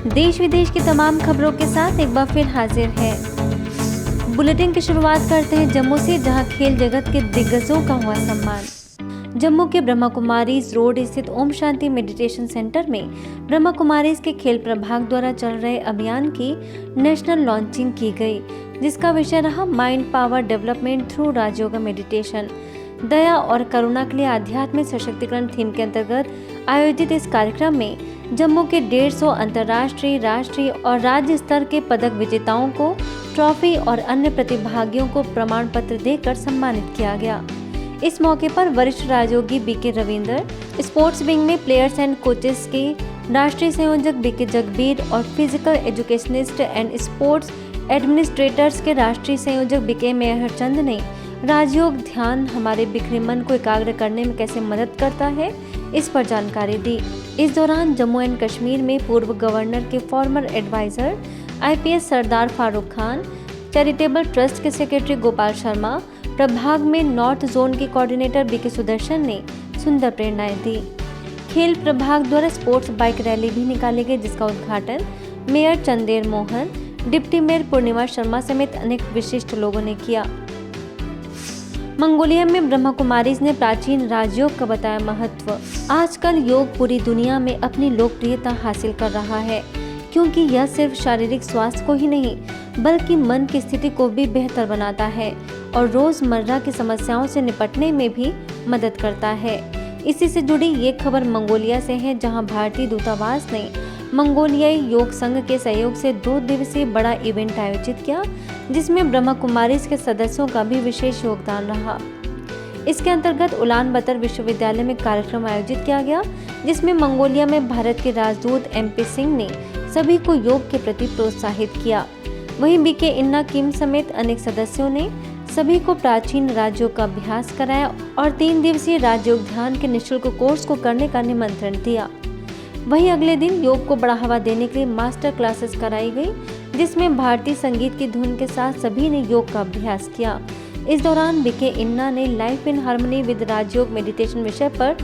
देश विदेश की तमाम खबरों के साथ एक बार फिर हाजिर है। बुलेटिन की शुरुआत करते हैं जम्मू से, जहां खेल जगत के दिग्गजों का हुआ सम्मान। जम्मू के ब्रह्मा कुमारीज रोड स्थित ओम शांति मेडिटेशन सेंटर में ब्रह्मा कुमारीज के खेल प्रभाग द्वारा चल रहे अभियान की नेशनल लॉन्चिंग की गई, जिसका विषय रहा mind power development through Rajyoga meditation. दया और करुणा के लिए आध्यात्मिक सशक्तिकरण थीम के अंतर्गत आयोजित इस कार्यक्रम में जम्मू के 150 अंतर्राष्ट्रीय, राष्ट्रीय और राज्य स्तर के पदक विजेताओं को ट्रॉफी और अन्य प्रतिभागियों को प्रमाण पत्र देकर सम्मानित किया गया। इस मौके पर वरिष्ठ राजयोगी बीके रविंद्र, स्पोर्ट्स विंग में प्लेयर्स एंड कोचेस के राष्ट्रीय संयोजक बीके जगबीर और physical educationist and sports administrators के राष्ट्रीय संयोजक बीके मेहरचंद ने राजयोग ध्यान हमारे बिखरे मन को एकाग्र करने में कैसे मदद करता है, इस पर जानकारी दी। इस दौरान जम्मू एंड कश्मीर में पूर्व गवर्नर के फॉर्मर एडवाइजर IPS सरदार फारूक खान, चैरिटेबल ट्रस्ट के सेक्रेटरी गोपाल शर्मा, प्रभाग में नॉर्थ जोन के कोऑर्डिनेटर बीके सुदर्शन ने सुंदर प्रेरणाएं दी। खेल प्रभाग द्वारा स्पोर्ट्स बाइक रैली भी निकाली गई, जिसका उद्घाटन mayor Chander Mohan, deputy mayor पूर्णिमा शर्मा समेत अनेक विशिष्ट लोगों ने किया। मंगोलिया में ब्रह्मा कुमारीज ने प्राचीन राजयोग का बताया महत्व। आजकल योग पूरी दुनिया में अपनी लोकप्रियता हासिल कर रहा है, क्योंकि यह सिर्फ शारीरिक स्वास्थ्य को ही नहीं बल्कि मन की स्थिति को भी बेहतर बनाता है और रोजमर्रा की समस्याओं से निपटने में भी मदद करता है। इसी से जुड़ी ये खबर मंगोलिया से है, जहां भारतीय दूतावास ने मंगोलियाई योग संघ के सहयोग से 2 दिवसीय बड़ा इवेंट आयोजित किया, जिसमें ब्रह्मा कुमारीज के सदस्यों का भी विशेष योगदान रहा। इसके अंतर्गत उलान बतर विश्वविद्यालय में कार्यक्रम आयोजित किया गया, जिसमें मंगोलिया में भारत के राजदूत MP सिंह ने सभी को योग के प्रति प्रोत्साहित किया। वहीं बीके इन्ना किम समेत अनेक सदस्यों ने सभी को प्राचीन राजयोग का अभ्यास कराया और 3 दिवसीय राजयोग ध्यान के निःशुल्क कोर्स को करने का निमंत्रण दिया। वहीं अगले दिन योग को बढ़ावा देने के लिए मास्टर क्लासेस कराई गई, जिसमें भारतीय संगीत की धुन के साथ सभी ने योग का अभ्यास किया। इस दौरान बीके इन्ना ने life in harmony with Rajyoga meditation विषय पर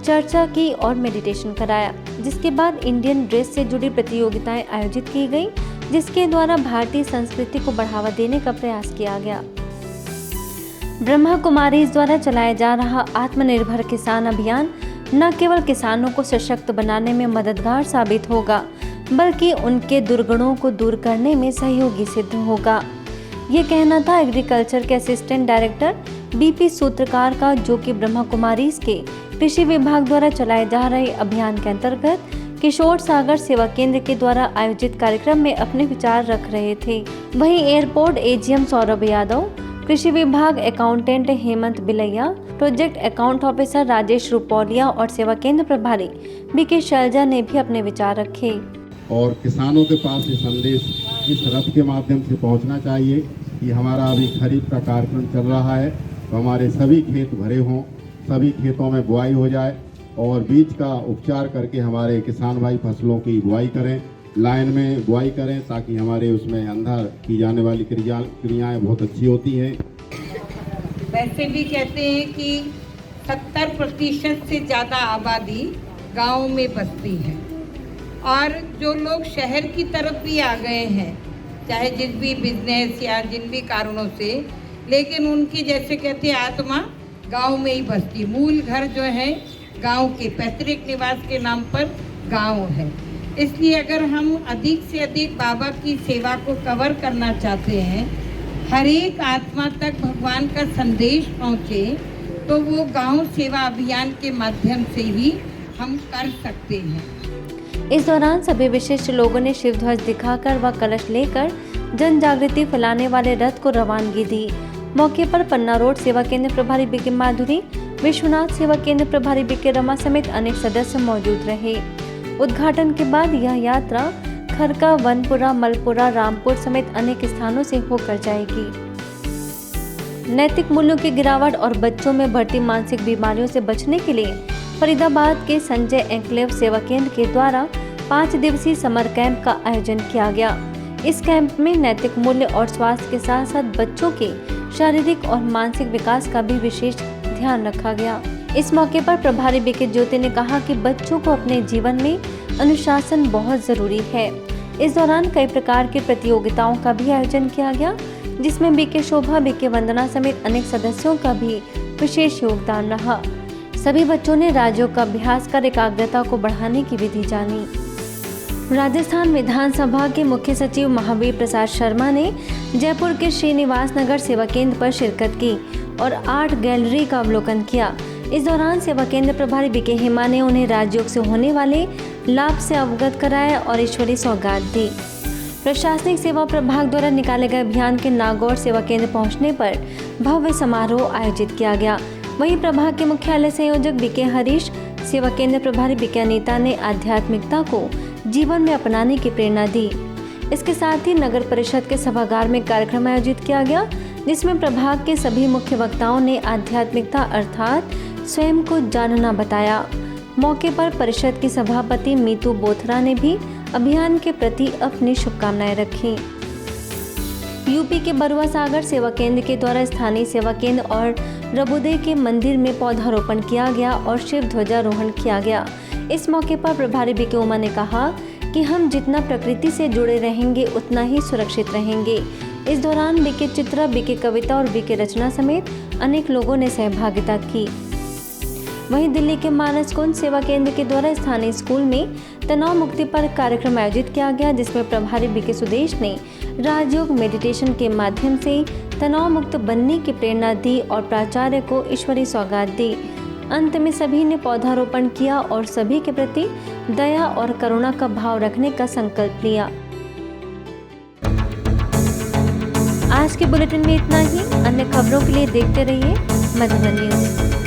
चर्चा की और मेडिटेशन कराया, जिसके बाद इंडियन ड्रेस से जुड़ी प्रतियोगिताएं आयोजित की गई, जिसके द्वारा भारतीय संस्कृति को बढ़ावा देने का प्रयास किया गया। ब्रह्मा कुमारीज द्वारा चलाया जा रहा आत्मनिर्भर किसान अभियान न केवल किसानों को सशक्त बनाने में मददगार साबित होगा, बल्कि उनके दुर्गुणों को दूर करने में सहयोगी सिद्ध होगा। ये कहना था एग्रीकल्चर के असिस्टेंट डायरेक्टर BP सूत्रकार का, जो कि ब्रह्मा कुमारीज के कृषि विभाग द्वारा चलाए जा रहे अभियान के अंतर्गत किशोर सागर सेवा केंद्र के द्वारा आयोजित कार्यक्रम में अपने विचार रख रहे थे। वहीं एयरपोर्ट AGM सौरभ यादव, कृषि विभाग अकाउंटेंट हेमंत बिलैया, project account officer Rajesh Rupauliya और सेवा केंद्र प्रभारी BK शैलजा ने भी अपने विचार रखे। और किसानों के पास ये संदेश इस रथ के माध्यम से पहुंचना चाहिए कि हमारा अभी खरीफ का कार्यक्रम चल रहा है, तो हमारे सभी खेत भरे हों, सभी खेतों में बुआई हो जाए और बीज का उपचार करके हमारे किसान भाई फसलों की बुआई करें, लाइन में बुआई करें, ताकि हमारे उसमें अंदर की जाने वाली क्रियाएं बहुत अच्छी होती हैं। वैसे भी कहते हैं कि 70% से ज़्यादा आबादी गाँव में बसती है और जो लोग शहर की तरफ भी आ गए हैं, चाहे जिस भी बिजनेस या जिन भी कारणों से, लेकिन उनकी जैसे कहते हैं आत्मा गांव में ही बसती। मूल घर जो है गांव के पैतृक निवास के नाम पर गांव है। इसलिए अगर हम अधिक से अधिक बाबा की सेवा को कवर करना चाहते हैं, हर एक आत्मा तक भगवान का संदेश पहुँचे, तो वो गांव सेवा अभियान के माध्यम से ही हम कर सकते हैं। इस दौरान सभी विशिष्ट लोगों ने शिव ध्वज दिखाकर व कलश लेकर जन जागृति फैलाने वाले रथ को रवानगी दी। मौके पर पन्ना रोड सेवा केंद्र प्रभारी BK माधुरी, विश्वनाथ सेवा केंद्र प्रभारी BK रमा समेत अनेक सदस्य मौजूद रहे। उद्घाटन के बाद यह यात्रा खरका, वनपुरा, मलपुरा, रामपुर समेत अनेक स्थानों से होकर जाएगी। नैतिक मूल्यों की गिरावट और बच्चों में बढ़ती मानसिक बीमारियों से बचने के लिए फरीदाबाद के संजय एंक्लेव सेवा केंद्र के द्वारा 5 दिवसीय समर कैंप का आयोजन किया गया। इस कैंप में नैतिक मूल्य और स्वास्थ्य के साथ साथ बच्चों के शारीरिक और मानसिक विकास का भी विशेष ध्यान रखा गया। इस मौके पर प्रभारी BK ज्योति ने कहा कि बच्चों को अपने जीवन में अनुशासन बहुत जरूरी है इस दौरान कई प्रकार की प्रतियोगिताओं का भी आयोजन किया गया, जिसमें बीके शोभा, बीके वंदना समेत अनेक सदस्यों का भी विशेष योगदान रहा। सभी बच्चों ने राजयोग का अभ्यास कर एकाग्रता को बढ़ाने की विधि जानी। राजस्थान विधानसभा के मुख्य सचिव महावीर प्रसाद शर्मा ने जयपुर के श्रीनिवास नगर सेवा केंद्र पर शिरकत की और आर्ट गैलरी का अवलोकन किया। इस दौरान सेवा केंद्र प्रभारी बीके हेमा ने उन्हें राजयोग से होने वाले लाभ से अवगत कराया और ईश्वरीय सौगात दी। प्रशासनिक सेवा प्रभाग द्वारा निकाले गए अभियान के नागौर सेवा केंद्र पहुंचने पर भव्य समारोह आयोजित किया गया। वहीं प्रभाग के मुख्यालय संयोजक बीके हरीश, सेवा केंद्र प्रभारी बीके अनीता ने आध्यात्मिकता को जीवन में अपनाने की प्रेरणा दी। इसके साथ ही नगर परिषद के सभागार में कार्यक्रम आयोजित किया गया, जिसमें प्रभाग के सभी मुख्य वक्ताओं ने आध्यात्मिकता अर्थात स्वयं को जानना बताया। मौके पर परिषद की सभापति मीतू बोथरा ने भी अभियान के प्रति अपनी शुभकामनाएं रखी। यूपी के बरुआ सागर सेवा केंद्र के द्वारा स्थानीय सेवा केंद्र और रबुदे के मंदिर में पौधारोपण किया गया और शिव ध्वजारोहण किया गया। इस मौके पर प्रभारी बीके उमा ने कहा कि हम जितना प्रकृति से जुड़े रहेंगे उतना ही सुरक्षित रहेंगे। इस दौरान बीके चित्रा, बीके कविता और बीके रचना समेत अनेक लोगों ने सहभागिता की। वहीं दिल्ली के मानस कुंज सेवा केंद्र के द्वारा स्थानीय स्कूल में तनाव मुक्ति पर कार्यक्रम आयोजित किया गया, जिसमें प्रभारी बीके सुदेश ने राजयोग मेडिटेशन के माध्यम से तनाव मुक्त बनने की प्रेरणा दी और प्राचार्य को ईश्वरीय सौगात दी। अंत में सभी ने पौधारोपण किया और सभी के प्रति दया और करुणा का भाव रखने का संकल्प लिया। आज के बुलेटिन में इतना ही। अन्य खबरों के लिए देखते रहिए मधुबन न्यूज।